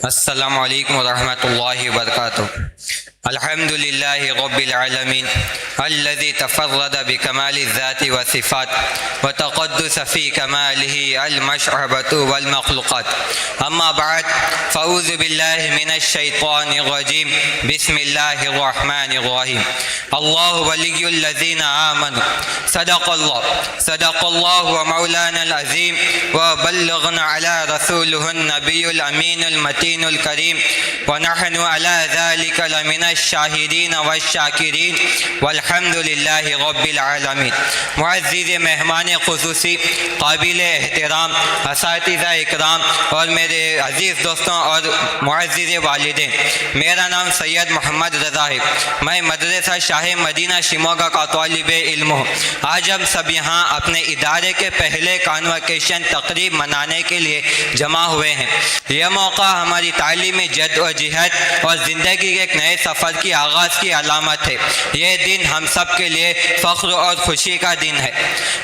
السلام علیکم ورحمۃ اللہ وبرکاتہ۔ الحمد للہ رب العالمین الذي تفرد بکمال الذات والصفات وتقدس فی کمالہ المشعبۃ والمخلوقات، اما بعد فاعوذ باللہ من الشیطان الرجیم، بسم اللہ الرحمن الرحیم۔ اللہ ولی الذین آمنوا، صدق اللہ ومولانا العظیم، وبلغنا علی رسولہ النبی الامین المتین الکریم، ونحن علی ذلک لمن الشاہدین والشاکرین، والحمد للہ رب العالمین۔ معزز مہمان خصوصی، قابل احترام اساتذہ اکرام اور میرے عزیز دوستوں اور معزز والدین، میرا نام سید محمد رضا ہے۔ میں مدرسہ شاہ مدینہ شیموگا کا طالب علم ہوں۔ آج ہم سب یہاں اپنے ادارے کے پہلے کانوکیشن تقریب منانے کے لیے جمع ہوئے ہیں۔ یہ موقع ہماری تعلیمی جد و جہد اور زندگی کے ایک نئے سفر کی آغاز کی علامت ہے۔ یہ دن ہم سب کے لیے فخر اور خوشی کا دن ہے۔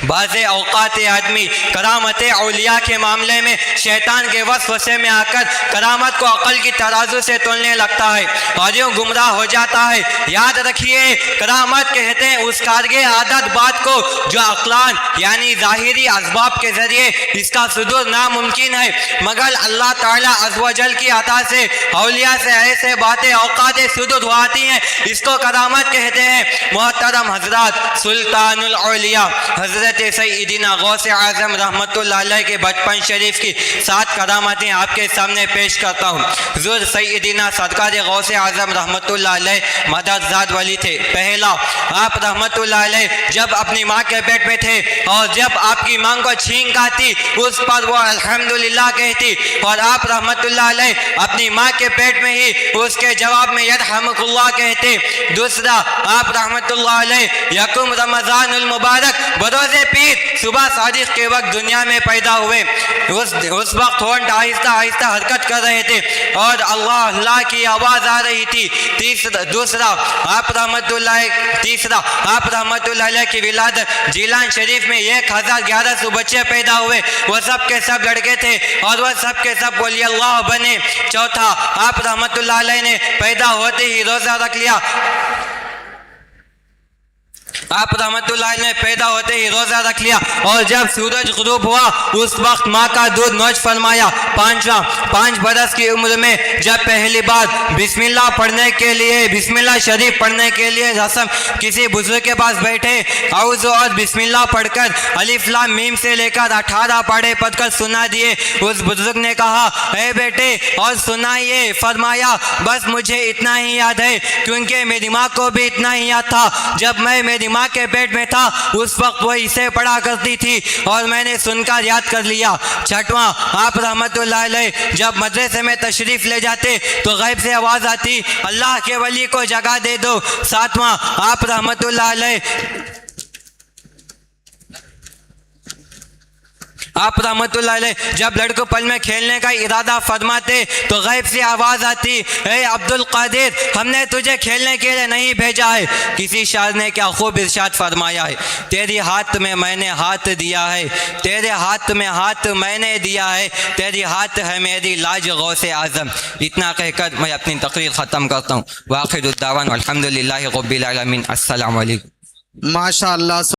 بعض اوقات آدمی کرامت اولیاء کے معاملے میں شیطان کے وسوسے میں آ کر کرامت کو عقل کی ترازو سے تولنے لگتا ہے اور یوں گمراہ ہو جاتا ہے۔ یاد رکھیے، کرامت کہتے ہیں اس کارگے عادت بات کو جو عقلان یعنی ظاہری اسباب کے ذریعے اس کا صدور ناممکن ہے، مگر اللہ تعالیٰ عز و جل کی عطا سے اولیاء سے ایسے باتیں اوقات صدور ہوتی ہیں، اس کو کرامت کہتے ہیں۔ محترم حضرات، سلطان الاولیاء حضرت سیدنا غوث اعظم رحمۃ اللہ علیہ کے بچپن شریف کی 7 کرامتیں آپ کے سامنے پیش کرتا ہوں۔ حضور سیدنا سرکار غوث اعظم رحمۃ اللہ علیہ مددزاد ولی تھے۔ پہلا، آپ رحمۃ اللہ علیہ جب اپنی ماں کے پیٹ میں تھے اور جب آپ کی ماں کو چھینک آتی اس پر وہ الحمدللہ کہتی، اور آپ رحمۃ اللہ علیہ اپنی ماں کے پیٹ میں ہی اس کے جواب میں یرحمک اللہ کہتے۔ دوسرا، آپ رحمۃ اللہ علیہ یکم رمضان المبارک بروز پیر صبح صادق کے وقت دنیا میں پیدا ہوئے۔ اس وقت ہونٹ آہستہ آہستہ حرکت کر رہے تھے اور اللہ اللہ کی آواز آ رہی تھی۔ تیسرا، آپ رحمۃ اللہ علیہ کی ولادت جیلان شریف میں 1100 بچے پیدا ہوئے، وہ سب کے سب لڑکے تھے اور وہ سب کے سب ولی اللہ بنے۔ چوتھا، آپ رحمۃ اللہ علیہ نے پیدا ہوتے ہی روزہ رکھ لیا۔ آپ رحمت اللہ نے پیدا ہوتے ہی روزہ رکھ لیا اور جب سورج غروب ہوا اس وقت ماں کا دودھ نوش فرمایا۔ پانچواں، 5 برس کی عمر میں جب پہلی بار بسم اللہ پڑھنے کے لیے، بسم اللہ شریف پڑھنے کے لیے رسم کسی بزرگ کے پاس بیٹھے، اعوذ اور بسم اللہ پڑھ کر الف لام میم سے لے کر 18 پارے پڑھ کر سنا دیے۔ اس بزرگ نے کہا، اے بیٹے اور سنائیے۔ فرمایا، بس مجھے اتنا ہی یاد ہے کیونکہ میری ماں کو بھی اتنا ہی یاد تھا۔ جب میں میری ماں کے پیٹ میں تھا اس وقت وہ اسے پڑھا کرتی تھی اور میں نے سن کر یاد کر لیا۔ چھٹواں، آپ رحمت اللہ علیہ جب مدرسے میں تشریف لے جاتے تو غیب سے آواز آتی، اللہ کے ولی کو جگہ دے دو۔ ساتواں، آپ رحمت اللہ علیہ جب لڑکوں پل میں کھیلنے کا ارادہ فرماتے تو غیب سے آواز آتی، اے عبد القادر، ہم نے تجھے کھیلنے کے لیے نہیں بھیجا ہے۔ کسی شاعر نے کیا خوب ارشاد فرمایا ہے، تیری ہاتھ میں میں نے ہاتھ دیا ہے، تیرے ہاتھ میں ہاتھ میں نے دیا ہے، تیری ہاتھ ہے میری لاج غوث اعظم۔ اتنا کہہ کر میں اپنی تقریر ختم کرتا ہوں۔ واخر الدعوان الحمد للہ رب العالمین۔ السلام علیکم۔ ماشاء اللہ۔